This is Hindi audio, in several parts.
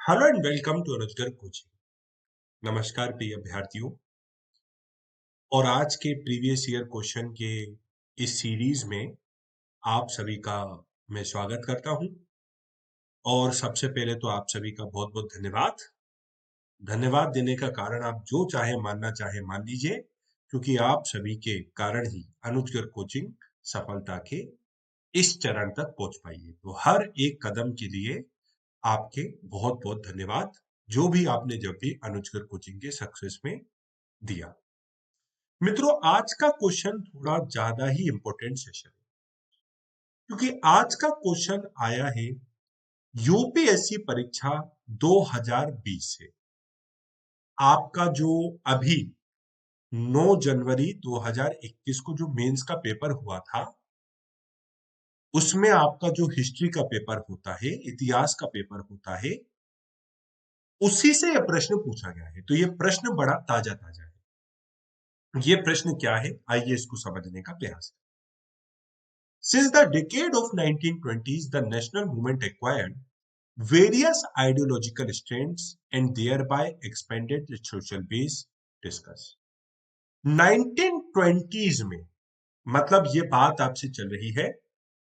Hello and welcome to Anujgar coaching. नमस्कार प्रिय अभ्यर्थियों। और आज के प्रीवियस ईयर क्वेश्चन के इस सीरीज में आप सभी का मैं स्वागत करता हूं। और सबसे पहले तो आप सभी का बहुत बहुत धन्यवाद। धन्यवाद देने का कारण आप जो चाहे मानना चाहे मान लीजिए, क्योंकि आप सभी के कारण ही अनुजगर कोचिंग सफलता के इस चरण तक पहुंच पाई है। तो हर एक कदम के लिए आपके बहुत बहुत धन्यवाद, जो भी आपने जब भी अनुजकर कोचिंग के सक्सेस में दिया। मित्रों, आज का क्वेश्चन थोड़ा ज्यादा ही इंपॉर्टेंट सेशन है, क्योंकि आज का क्वेश्चन आया है यूपीएससी परीक्षा 2020 से। आपका जो अभी 9 जनवरी 2021 को जो मेंस का पेपर हुआ था, उसमें आपका जो हिस्ट्री का पेपर होता है, इतिहास का पेपर होता है, उसी से यह प्रश्न पूछा गया है। तो यह प्रश्न बड़ा ताजा ताजा है। यह प्रश्न क्या है, आइए इसको समझने का प्रयास करें। Since the decade of 1920s, the national movement acquired various ideological strands and thereby expanded its social base. Discuss. 1920s में, मतलब ये बात आपसे चल रही है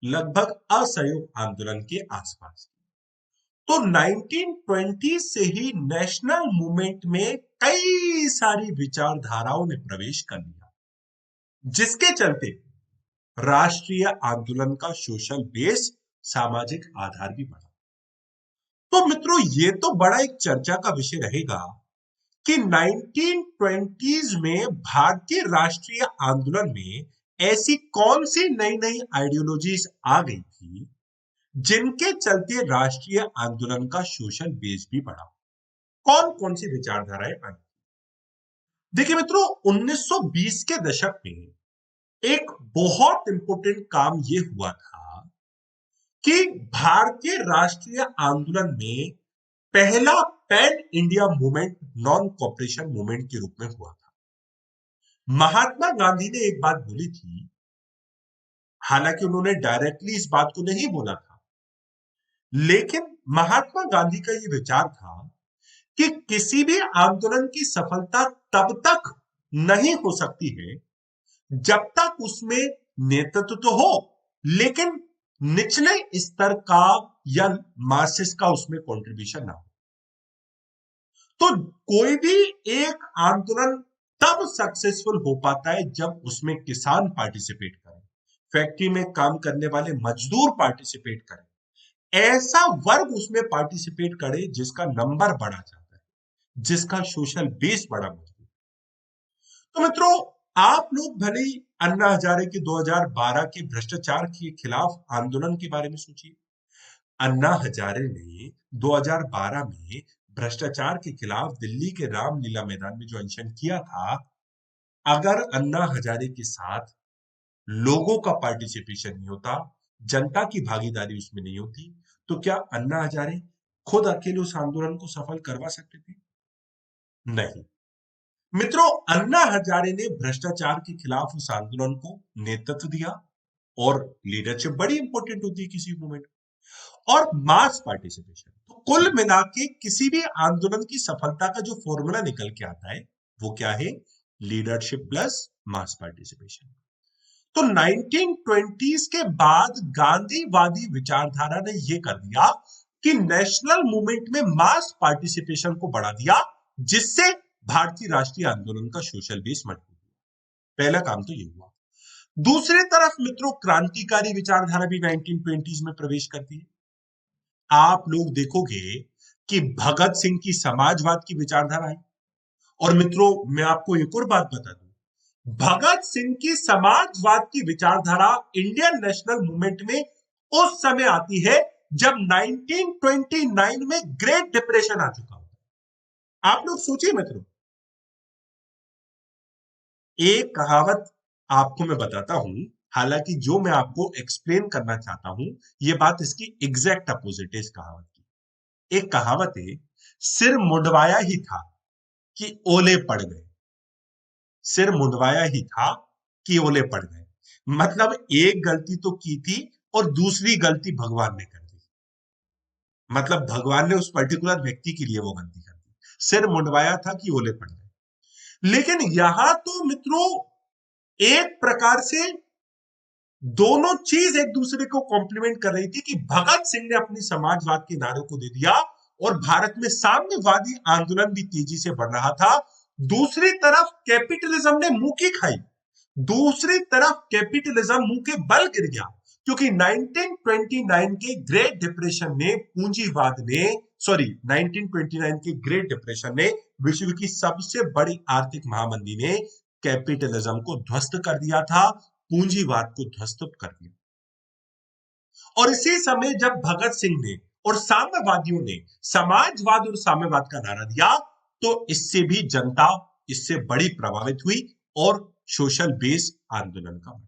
लगभग असहयोग आंदोलन के आसपास। तो 1920 से ही नेशनल मूवमेंट में कई सारी विचारधाराओं ने प्रवेश कर लिया, जिसके चलते राष्ट्रीय आंदोलन का सोशल बेस, सामाजिक आधार भी बढ़ा। तो मित्रों, ये तो बड़ा एक चर्चा का विषय रहेगा कि 1920s में भारतीय राष्ट्रीय आंदोलन में ऐसी कौन सी नई नई आइडियोलॉजीज आ गई थी जिनके चलते राष्ट्रीय आंदोलन का सोशल बेस भी बढ़ा। कौन कौन सी विचारधाराएं आई? देखिए मित्रों, 1920 के दशक में एक बहुत इंपॉर्टेंट काम यह हुआ था कि भारतीय राष्ट्रीय आंदोलन में पहला pan India movement non cooperation movement के रूप में हुआ था। महात्मा गांधी ने एक बात बोली थी, हालांकि उन्होंने डायरेक्टली इस बात को नहीं बोला था, लेकिन महात्मा गांधी का यह विचार था कि किसी भी आंदोलन की सफलता तब तक नहीं हो सकती है जब तक उसमें नेतृत्व तो हो, लेकिन निचले स्तर का या मासेस का उसमें कंट्रीब्यूशन ना हो। तो कोई भी एक आंदोलन तब सक्सेसफुल हो पाता है जब उसमें किसान पार्टिसिपेट करें, फैक्ट्री में काम करने वाले मजदूर पार्टिसिपेट करें, ऐसा वर्ग उसमें पार्टिसिपेट करे जिसका नंबर बढ़ा जाता है, जिसका सोशल बेस बड़ा मजबूत। तो मित्रों, आप लोग भले ही अन्ना हजारे के 2012 के भ्रष्टाचार के खिलाफ आंदोलन के बारे में सोचिए। अन्ना हजारे ने 2012 में भ्रष्टाचार के खिलाफ दिल्ली के रामलीला मैदान में जो अनशन किया था, अगर अन्ना हजारे के साथ लोगों का पार्टिसिपेशन नहीं होता, जनता की भागीदारी उसमें नहीं होती, तो क्या अन्ना हजारे खुद अकेले उस आंदोलन को सफल करवा सकते थे? नहीं। मित्रों, अन्ना हजारे ने भ्रष्टाचार के खिलाफ उस आंदोलन को नेतृत्व दिया, और लीडरशिप बड़ी इंपॉर्टेंट होती है किसी मूवमेंट, और मास पार्टिसिपेशन। तो कुल मिला के किसी भी आंदोलन की सफलता का जो फॉर्मूला निकल के आता है वो क्या है? Leadership plus mass participation. तो 1920s के बाद गांधीवादी विचारधारा ने यह कर दिया कि नेशनल मूवमेंट में मास पार्टिसिपेशन को बढ़ा दिया, जिससे भारतीय राष्ट्रीय आंदोलन का सोशल बेस मजबूत हुआ। पहला काम तो यह हुआ। दूसरी तरफ मित्रों, क्रांतिकारी विचारधारा भी 1920s में प्रवेश करती है। आप लोग देखोगे कि भगत सिंह की समाजवाद की विचारधारा है। और मित्रों, मैं आपको एक और बात बता दूं, भगत सिंह की समाजवाद की विचारधारा इंडियन नेशनल मूवमेंट में उस समय आती है जब 1929 में ग्रेट डिप्रेशन आ चुका होता है। आप लोग सोचिए मित्रों, एक कहावत आपको मैं बताता हूं, हालांकि जो मैं आपको एक्सप्लेन करना चाहता हूं, यह बात इसकी एग्जैक्ट अपोजिट है इस कहावत की। एक कहावत है, सिर मुंडवाया ही था कि ओले पड़ गए। सिर मुंडवाया ही था कि ओले पड़ गए, मतलब एक गलती तो की थी और दूसरी गलती भगवान ने कर दी। मतलब भगवान ने उस पर्टिकुलर व्यक्ति के लिए वो गलती कर दी, सिर मुंडवाया था कि ओले पड़ गए। लेकिन यहां तो मित्रों एक प्रकार से दोनों चीज एक दूसरे को कॉम्प्लीमेंट कर रही थी कि भगत सिंह ने अपनी समाजवाद के नारे को दे दिया और भारत में साम्यवादी आंदोलन भी तेजी से बढ़ रहा था। दूसरी तरफ कैपिटलिज्म ने मुंह की खाई, दूसरी तरफ कैपिटलिज्म मुंह के बल गिर गया, क्योंकि 1929 के ग्रेट डिप्रेशन ने पूंजीवाद ने 1929 के ग्रेट डिप्रेशन ने विश्व की सबसे बड़ी आर्थिक महामंदी ने कैपिटलिज्म को ध्वस्त कर दिया था, पूंजीवाद को ध्वस्त कर दिया। और इसी समय जब भगत सिंह ने और साम्यवादियों ने समाजवाद और साम्यवाद का नारा दिया, तो इससे भी जनता इससे बड़ी प्रभावित हुई और सोशल बेस आंदोलन का बना।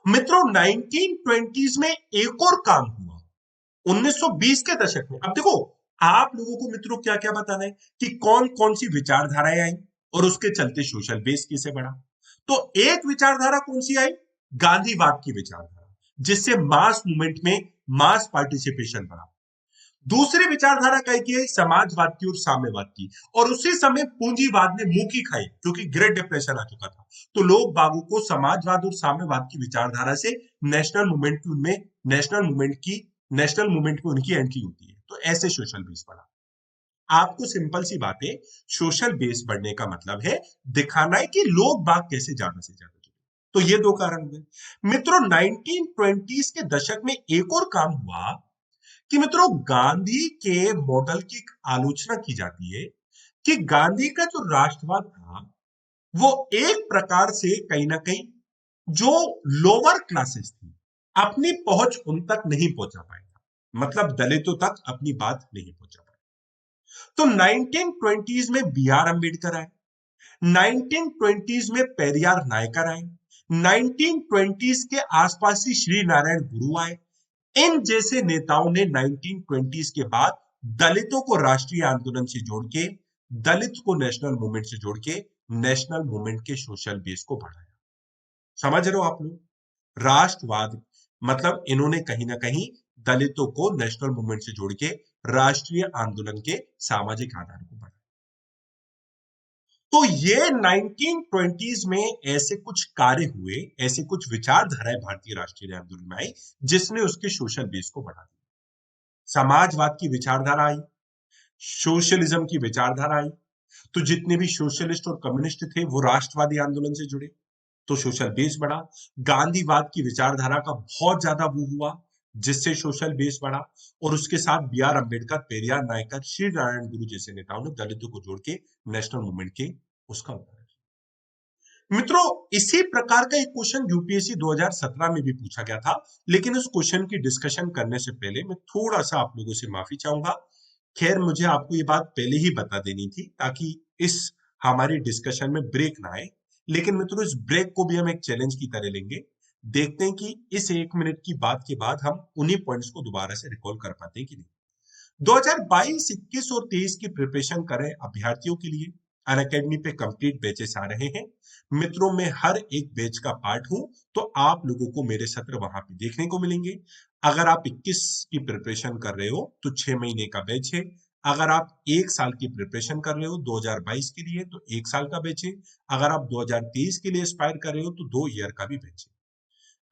मित्रों 1920s में एक और काम हुआ 1920 के दशक में। अब देखो आप लोगों को मित्रों क्या क्या बताना है कि कौन कौन सी विचारधाराएं आई और उसके चलते सोशल बेस कैसे बढ़ा। तो एक विचारधारा कौन सी आई, गांधीवाद की विचारधारा, जिससे मास मूवमेंट में मास पार्टिसिपेशन बढ़ा। दूसरी विचारधारा कही की समाजवाद की और साम्यवाद की, और उसी समय पूंजीवाद ने मुंह की खाई क्योंकि ग्रेट डिप्रेशन आ चुका था। तो लोग बागों को समाजवाद और साम्यवाद की विचारधारा से नेशनल मूवमेंट की उनमें नेशनल मूवमेंट में उनकी एंट्री होती है। तो ऐसे सोशल बेस बढ़ा। आपको सिंपल सी बात है, सोशल बेस बढ़ने का मतलब है दिखाना है कि लोग बाग कैसे ज्यादा से ज्यादा जुड़े। तो ये दो कारण हुए। मित्रों 1920s के दशक में एक और काम हुआ कि मित्रों गांधी के मॉडल की आलोचना की जाती है कि गांधी का जो राष्ट्रवाद था वो एक प्रकार से कहीं ना कहीं जो लोअर क्लासेस थी अपनी पहुंच उन तक नहीं पहुंचा पाएगा, मतलब दलितों तक अपनी बात नहीं पहुंचा पाएगा। तो 1920s में बी आर अम्बेडकर आए, 1920s में पेरियार नायकर आए, 1920s के आसपास ही श्री नारायण गुरु आए। इन जैसे नेताओं ने 1920s के बाद दलितों को राष्ट्रीय आंदोलन से जोड़ के, दलित को नेशनल मूवमेंट से जोड़ के नेशनल मूवमेंट के सोशल बेस को बढ़ाया। समझ रहे हो आप लोग, राष्ट्रवाद मतलब इन्होंने कहीं ना कहीं दलितों को नेशनल मूवमेंट से जोड़ के राष्ट्रीय आंदोलन के सामाजिक आधार को बढ़ाया। तो ये 1920s में ऐसे कुछ कार्य हुए, ऐसे कुछ विचारधाराएं भारतीय राष्ट्रीय आंदोलन में आई जिसने उसके सोशल बेस को बढ़ा दिया। समाजवाद की विचारधारा आई, सोशलिज्म की विचारधारा आई, तो जितने भी सोशलिस्ट और कम्युनिस्ट थे वो राष्ट्रवादी आंदोलन से जुड़े, तो सोशल बेस बढ़ा। गांधीवाद की विचारधारा का बहुत ज्यादा वो हुआ जिससे सोशल बेस बढ़ा, और उसके साथ बी आर अम्बेडकर, पेरियार नायकर, श्री नारायण गुरु जैसे नेताओं ने दलितों को जोड़ के नेशनल मूवमेंट के उसका उदाहरण। मित्रों इसी प्रकार का एक क्वेश्चन यूपीएससी 2017 में भी पूछा गया था, लेकिन उस क्वेश्चन की डिस्कशन करने से पहले मैं थोड़ा सा आप लोगों से माफी चाहूंगा। खैर मुझे आपको ये बात पहले ही बता देनी थी ताकि इस हमारी डिस्कशन में ब्रेक ना आए, लेकिन मित्रों इस ब्रेक को भी हम एक चैलेंज की तरह लेंगे। देखते हैं कि इस 1 मिनट की बात के बाद हम उन्हीं पॉइंट्स को दोबारा से रिकॉल कर पाते हैं कि नहीं। 2022, 21 और 23 की प्रिपरेशन करें अभ्यर्थियों के लिए अनअकैडमी पे कंप्लीट बैचेस आ रहे हैं। मित्रों में हर एक बैच का पार्ट हूं, तो आप लोगों को मेरे सत्र वहां पे देखने को मिलेंगे। अगर आप 21 की प्रिपरेशन कर रहे हो तो 6 महीने का बैच है। अगर आप 1 साल की प्रिपरेशन कर रहे हो 2022 के लिए तो 1 साल का बैच है। अगर आप 2023 के लिए एस्पायर कर रहे हो तो 2 ईयर का भी बैच है।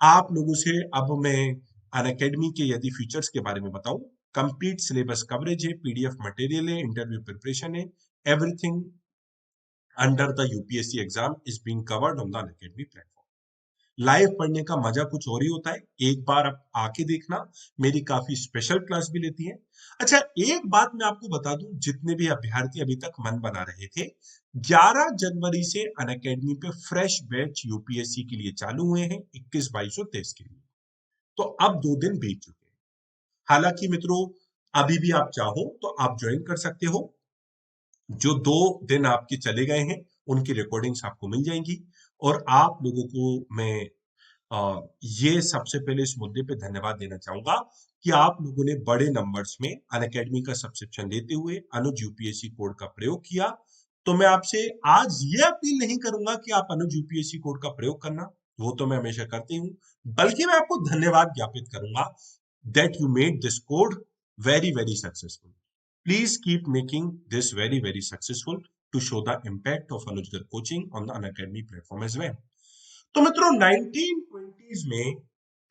आप लोगों से अब मैं अनअकैडमी के यदि फीचर्स के बारे में बताऊं, कंप्लीट सिलेबस कवरेज है, पीडीएफ मटेरियल है, इंटरव्यू प्रिपरेशन है, everything under the UPSC exam is being covered on the Unacademy platform. Live पढ़ने का मजा कुछ और ही होता है, एक बार आप आके देखना। मेरी काफी स्पेशल क्लास भी लेती है। अच्छा एक बात मैं आपको बता दूं, जितने भी अभ्यर्थी अभी तक मन बना रहे थे, 11 जनवरी से अनअकैडमी पे फ्रेश बैच यूपीएससी के लिए चालू हुए हैं, 21, 22 और 23 के लिए। तो अब 2 दिन बीत चुके हैं। हालांकि मित्रों अभी भी आप चाहो तो आप ज्वाइन कर सकते हो। जो 2 दिन आपके चले गए हैं उनकी रिकॉर्डिंग्स आपको मिल जाएंगी। और आप लोगों को मैं ये सबसे पहले इस मुद्दे पे धन्यवाद देना चाहूंगा कि आप लोगों ने बड़े नंबर्स में अनअकैडमी का सब्सक्रिप्शन लेते हुए अनुज यूपीएससी कोड का प्रयोग किया। तो मैं आपसे आज ये अपील नहीं करूंगा कि आप अनुज यूपीएससी कोड का प्रयोग करना, वो तो मैं हमेशा करती हूँ, बल्कि मैं आपको धन्यवाद ज्ञापित करूंगा that you made this code very successful. Please keep making this very successful to show the impact of Anuj Gar coaching on the Unacademy platform as well. तो मित्रों 1920s में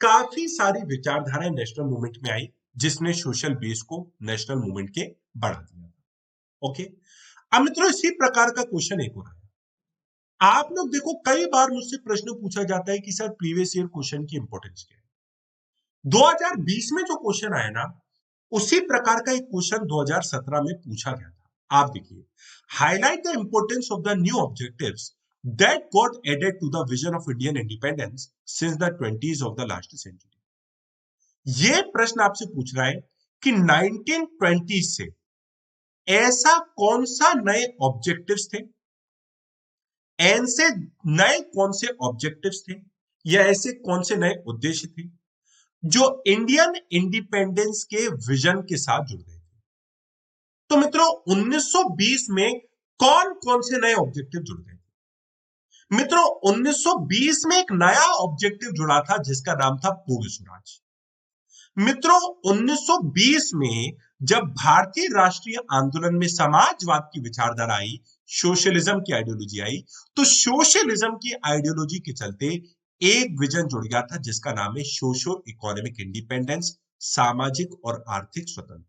काफी सारी विचारधाराएं नेशनल मूवमेंट में आई जिसने सोशल बेस को नेशनल मूवमेंट के बढ़ा दिया। ओके, अब मित्रों इसी प्रकार का क्वेश्चन एक और है। आप लोग देखो कई बार मुझसे प्रश्न पूछा जाता है कि सर प्रीवियस ईयर क्वेश्चन की इंपॉर्टेंस क्या है। 2020 में जो क्वेश्चन आया ना उसी प्रकार का एक क्वेश्चन 2017 में पूछा गया था। आप देखिए, highlight the importance of the new objectives that got added to the vision of Indian independence since the 20s of the last century। ये प्रश्न आपसे पूछ रहा है कि 1920 से ऐसा कौन सा नए ऑब्जेक्टिव्स थे, ऐसे नए कौन से ऑब्जेक्टिव्स थे या ऐसे कौन से नए उद्देश्य थे जो इंडियन इंडिपेंडेंस के विजन के साथ जुड़ गए थे। तो मित्रों 1920 में कौन कौन से नए ऑब्जेक्टिव जुड़ गए थे? मित्रों 1920 में एक नया ऑब्जेक्टिव जुड़ा था जिसका नाम था पूर्ण स्वराज। मित्रों 1920 में जब भारतीय राष्ट्रीय आंदोलन में समाजवाद की विचारधारा आई, सोशलिज्म की आइडियोलॉजी आई, तो सोशलिज्म की आइडियोलॉजी के चलते एक विजन जुड़ गया था जिसका नाम है सोशो इकोनॉमिक इंडिपेंडेंस, सामाजिक और आर्थिक स्वतंत्रता।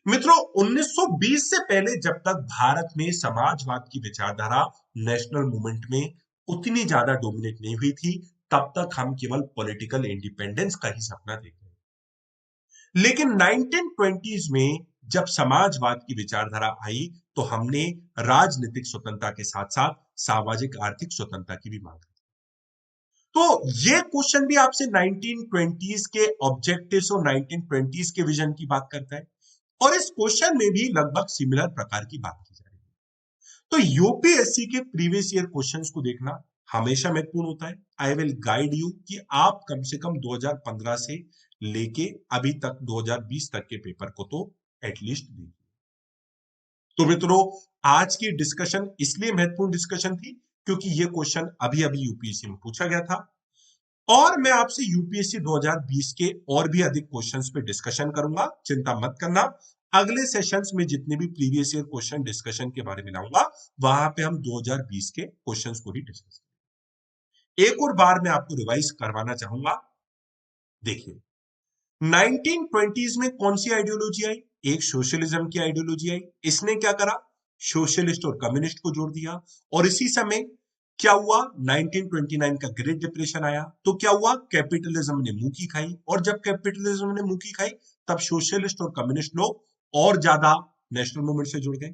मित्रों 1920 से पहले जब तक भारत में समाजवाद की विचारधारा नेशनल मूवमेंट में उतनी ज्यादा डोमिनेट नहीं हुई थी, तब तक हम केवल पॉलिटिकल इंडिपेंडेंस का ही सपना देख रहे थे। लेकिन 1920s में जब समाजवाद की विचारधारा आई तो हमने राजनीतिक स्वतंत्रता के साथ साथ सामाजिक आर्थिक स्वतंत्रता की भी मांग की। तो ये क्वेश्चन भी आपसे 1920s के ऑब्जेक्टिव्स और 1920s के विजन की बात करता है और इस क्वेश्चन में भी लगभग सिमिलर प्रकार की बात की जा रही है। तो यूपीएससी के प्रीवियस ईयर क्वेश्चंस को देखना हमेशा महत्वपूर्ण होता है। आई विल गाइड यू कि आप कम से कम 2015 से लेके अभी तक 2020 तक के पेपर को तो एटलीस्ट देखिए। तो मित्रों आज की डिस्कशन इसलिए महत्वपूर्ण डिस्कशन थी क्योंकि ये क्वेश्चन अभी अभी यूपीएससी में पूछा गया था और मैं आपसे यूपीएससी 2020 के और भी अधिक क्वेश्चंस पे डिस्कशन करूंगा। चिंता मत करना, अगले सेशंस में जितने भी प्रीवियस ईयर क्वेश्चन डिस्कशन के बारे में लाऊंगा वहां पे हम 2020 के क्वेश्चंस को ही डिस्कस करेंगे। एक और बार मैं आपको रिवाइज करवाना चाहूंगा। देखिए 1920s में कौन सी आइडियोलॉजी आई? एक सोशलिज्म की आइडियोलॉजी आई। इसने क्या करा? सोशलिस्ट और कम्युनिस्ट को जोड़ दिया। और इसी समय क्या हुआ? 1929 का ग्रेट डिप्रेशन आया तो क्या हुआ? कैपिटलिज्म ने मुंह की खाई और जब कैपिटलिज्म ने मुंह की खाई तब सोशलिस्ट और कम्युनिस्ट लोग और ज्यादा नेशनल मूवमेंट से जुड़ गए।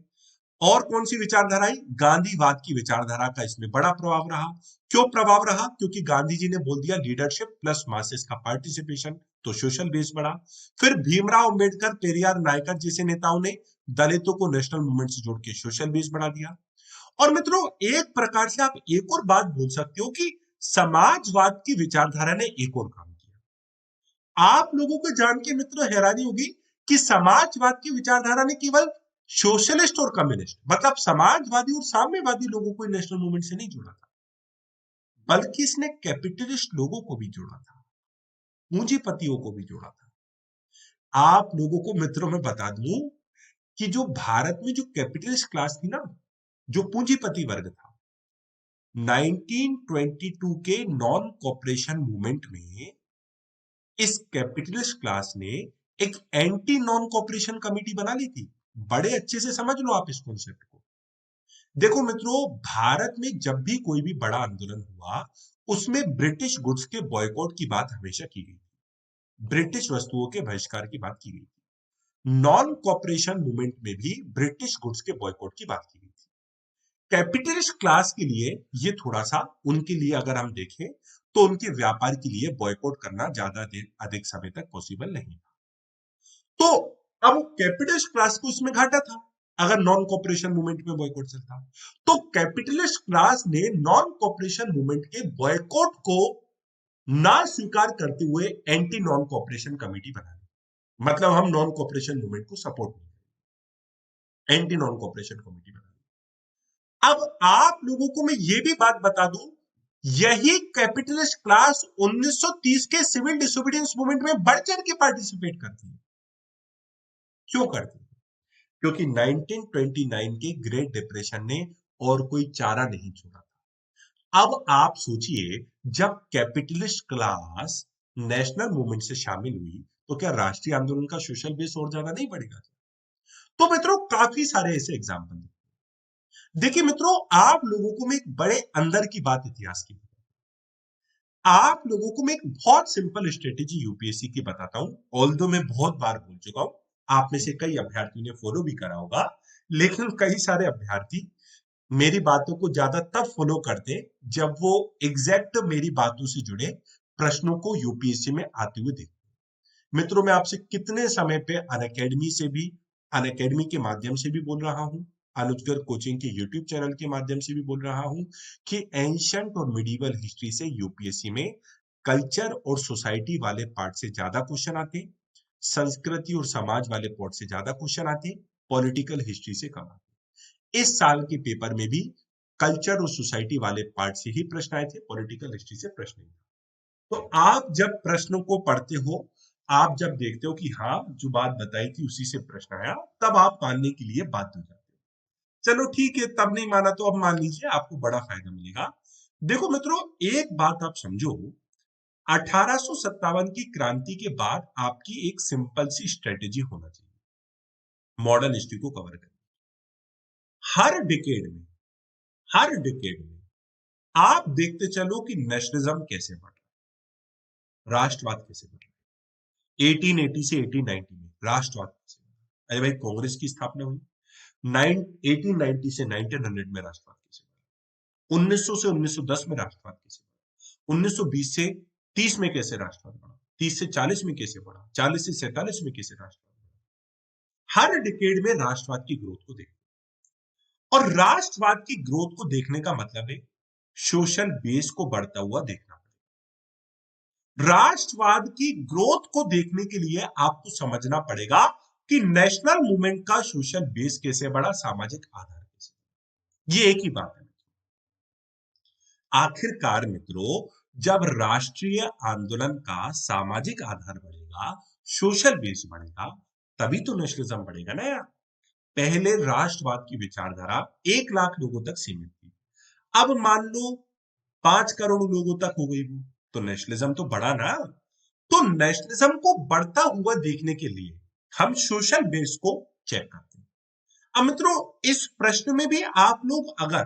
और कौन सी विचारधारा आई? गांधीवाद की विचारधारा का इसमें बड़ा प्रभाव रहा। क्यों प्रभाव रहा? क्योंकि गांधी जी ने बोल दिया लीडरशिप प्लस मासेस का पार्टिसिपेशन, तो सोशल बेस बढ़ा। फिर भीमराव अंबेडकर, पेरियार, नायकर जैसे नेताओं ने दलितों को नेशनल मूवमेंट से जोड़ के सोशल बेस बढ़ा दिया। और मित्रों एक प्रकार से आप एक और बात बोल सकते हो कि समाजवाद की विचारधारा ने एक और काम किया। आप लोगों को जान के मित्रों हैरानी होगी कि समाजवाद की विचारधारा ने केवल सोशलिस्ट और कम्युनिस्ट मतलब समाजवादी और साम्यवादी लोगों को नेशनल मूवमेंट से नहीं जोड़ा था, बल्कि इसने कैपिटलिस्ट लोगों को भी जोड़ा था, पूंजीपतियों को भी जोड़ा था। आप लोगों को मित्रों में बता दूं कि जो भारत में जो कैपिटलिस्ट क्लास थी ना, जो पूंजीपति वर्ग था, 1922 के नॉन कॉपरेशन मूवमेंट में इस कैपिटलिस्ट क्लास ने एक एंटी नॉन कॉपरेशन कमेटी बना ली थी। बड़े अच्छे से समझ लो आप इस कॉन्सेप्ट को। देखो मित्रों भारत में जब भी कोई भी बड़ा आंदोलन हुआ उसमें ब्रिटिश गुड्स के बॉयकॉट की बात हमेशा की गई थी, ब्रिटिश वस्तुओं के बहिष्कार की बात की गई थी। नॉन कॉपरेशन मूवमेंट में भी ब्रिटिश गुड्स के बॉयकॉट की बात की गई थी। कैपिटलिस्ट क्लास के लिए ये थोड़ा सा उनके लिए अगर हम देखें तो उनके व्यापार के लिए बॉयकॉट करना ज्यादा देर अधिक समय तक पॉसिबल नहीं था। तो अब कैपिटलिस्ट क्लास को इसमें घाटा था अगर नॉन कॉपरेशन मूवमेंट में बॉयकॉट चलता। तो कैपिटलिस्ट क्लास ने नॉन कॉपरेशन मूवमेंट के बॉयकॉट को ना स्वीकार करते हुए एंटी नॉन कॉपरेशन कमेटी बना ली। मतलब हम नॉन कॉपरेशन मूवमेंट को सपोर्ट नहीं करेंगे, एंटी नॉन कॉपरेशन कमेटी बना ली। अब आप लोगों को मैं ये भी बात बता दूं, यही कैपिटलिस्ट क्लास 1930 के सिविल डिसोबीडियंस मूवमेंट में बढ़ चढ़ के पार्टिसिपेट करती है। क्यों करती है? क्योंकि 1929 के ग्रेट डिप्रेशन ने और कोई चारा नहीं छोड़ा था। अब आप सोचिए, जब कैपिटलिस्ट क्लास नेशनल मूवमेंट से शामिल हुई तो क्या राष्ट्रीय आंदोलन का सोशल बेस और ज्यादा नहीं बढ़ेगा? तो मित्रों, काफी सारे ऐसे एग्जाम्पल हैं। देखिए मित्रों, आप लोगों को मैं एक बड़े अंदर की बात इतिहास की, आप लोगों को मैं एक बहुत सिंपल स्ट्रेटेजी यूपीएससी की बताता हूं। ऑल्दो मैं बहुत बार बोल चुका हूं, आप में से कई अभ्यर्थियों ने फॉलो भी करा होगा, लेकिन कई सारे अभ्यर्थी मेरी बातों को ज्यादा तब फॉलो करते जब वो एग्जैक्ट मेरी बातों से जुड़े प्रश्नों को यूपीएससी में आते हुए देखते। मित्रों, मैं आपसे कितने समय पे अनअकैडमी से भी, अनअकैडमी के माध्यम से भी बोल रहा हूं, अनुजगर कोचिंग के यूट्यूब चैनल के माध्यम से भी बोल रहा हूं कि एंशंट और मिडिवल हिस्ट्री से यूपीएससी में कल्चर और सोसाइटी वाले पार्ट से ज्यादा क्वेश्चन आते, संस्कृति और समाज वाले पार्ट से ज्यादा क्वेश्चन आते, पॉलिटिकल हिस्ट्री से कम आते। इस साल के पेपर में भी कल्चर और सोसाइटी वाले पार्ट से ही प्रश्न आए थे, पॉलिटिकल हिस्ट्री से प्रश्न नहीं। तो आप जब प्रश्नों को पढ़ते हो, आप जब देखते हो कि हाँ, जो बात बताई थी उसी से प्रश्न आया, तब आप मानने के लिए बाध्य हो जाते हो। चलो ठीक है, तब नहीं माना तो अब मान लीजिए, आपको बड़ा फायदा मिलेगा। देखो मित्रों, एक बात आप समझो, 1857 की क्रांति के बाद आपकी एक सिंपल सी स्ट्रेटेजी होना चाहिए मॉडर्न हिस्ट्री को कवर करने। हर डिकेड में, हर डिकेड में आप देखते चलो कि नेशनलिज्म कैसे बढ़ रहा है, राष्ट्रवाद कैसे बढ़ रहा है। 1880 से 1890 में राष्ट्रवाद कैसे बढ़ा? अरे भाई, कांग्रेस की स्थापना हुई। 1890 से 1900 में राष्ट्रवाद कैसे बढ़ा? 1900 से 1910 में राष्ट्रवाद कैसे बढ़ा? 1920 से 30 में कैसे राष्ट्रवाद बढ़ा? 30 से 40 में कैसे बढ़ा? 40 से 47 में कैसे राष्ट्रवाद बढ़ा? हर डिकेड में राष्ट्रवाद की ग्रोथ को देखो, और राष्ट्रवाद की ग्रोथ को देखने का मतलब है सोशल बेस को बढ़ता हुआ देखना। राष्ट्रवाद की ग्रोथ को देखने के लिए आपको समझना पड़ेगा कि नेशनल मूवमेंट का सोशल बेस कैसे बढ़ा, सामाजिक आधार कैसे बढ़ा। ये एक ही बात है। आखिरकार मित्रों, जब राष्ट्रीय आंदोलन का सामाजिक आधार बढ़ेगा, सोशल बेस बढ़ेगा, तभी तो नेशनलिज्म बढ़ेगा ना यार। पहले राष्ट्रवाद की विचारधारा 1 लाख लोगों तक सीमित थी, अब मान लो 5 करोड़ लोगों तक हो गई वो, तो नेशनलिज्म तो बढ़ा ना। तो नेशनलिज्म को बढ़ता हुआ देखने के लिए हम सोशल बेस को चेक करते हैं। अब मित्रों, इस प्रश्न में भी आप लोग अगर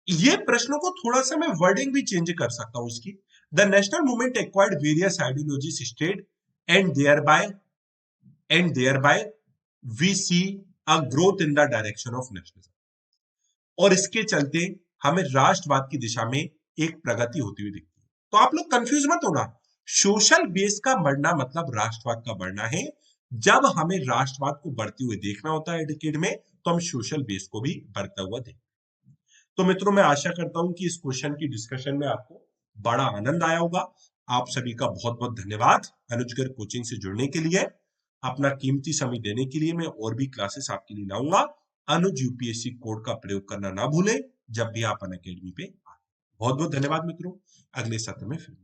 ये प्रश्नों को थोड़ा सा मैं वर्डिंग भी चेंज कर सकता हूं इसकी। The national movement acquired various ideologies state and thereby we see a growth in the direction of nationalism. और इसके चलते हमें राष्ट्रवाद की दिशा में एक प्रगति होती हुई दिखती है। तो आप लोग कंफ्यूज मत होना, सोशल बेस का बढ़ना मतलब राष्ट्रवाद का बढ़ना है। जब हमें राष्ट्रवाद को बढ़ते हुए देखना होता है डिकेड में, तो हम सोशल बेस को भी बढ़ता हुआ देखते हैं। तो मित्रों, मैं आशा करता हूं कि इस क्वेश्चन की डिस्कशन में आपको बड़ा आनंद आया होगा। आप सभी का बहुत बहुत धन्यवाद अनुजगर कोचिंग से जुड़ने के लिए। अपना कीमती समय देने के लिए मैं और भी क्लासेस आपके लिए लाऊंगा। अनुज यूपीएससी कोड का प्रयोग करना ना भूलें जब भी आप अनअकैडमी पे आए। बहुत बहुत धन्यवाद मित्रों, अगले सत्र में फिर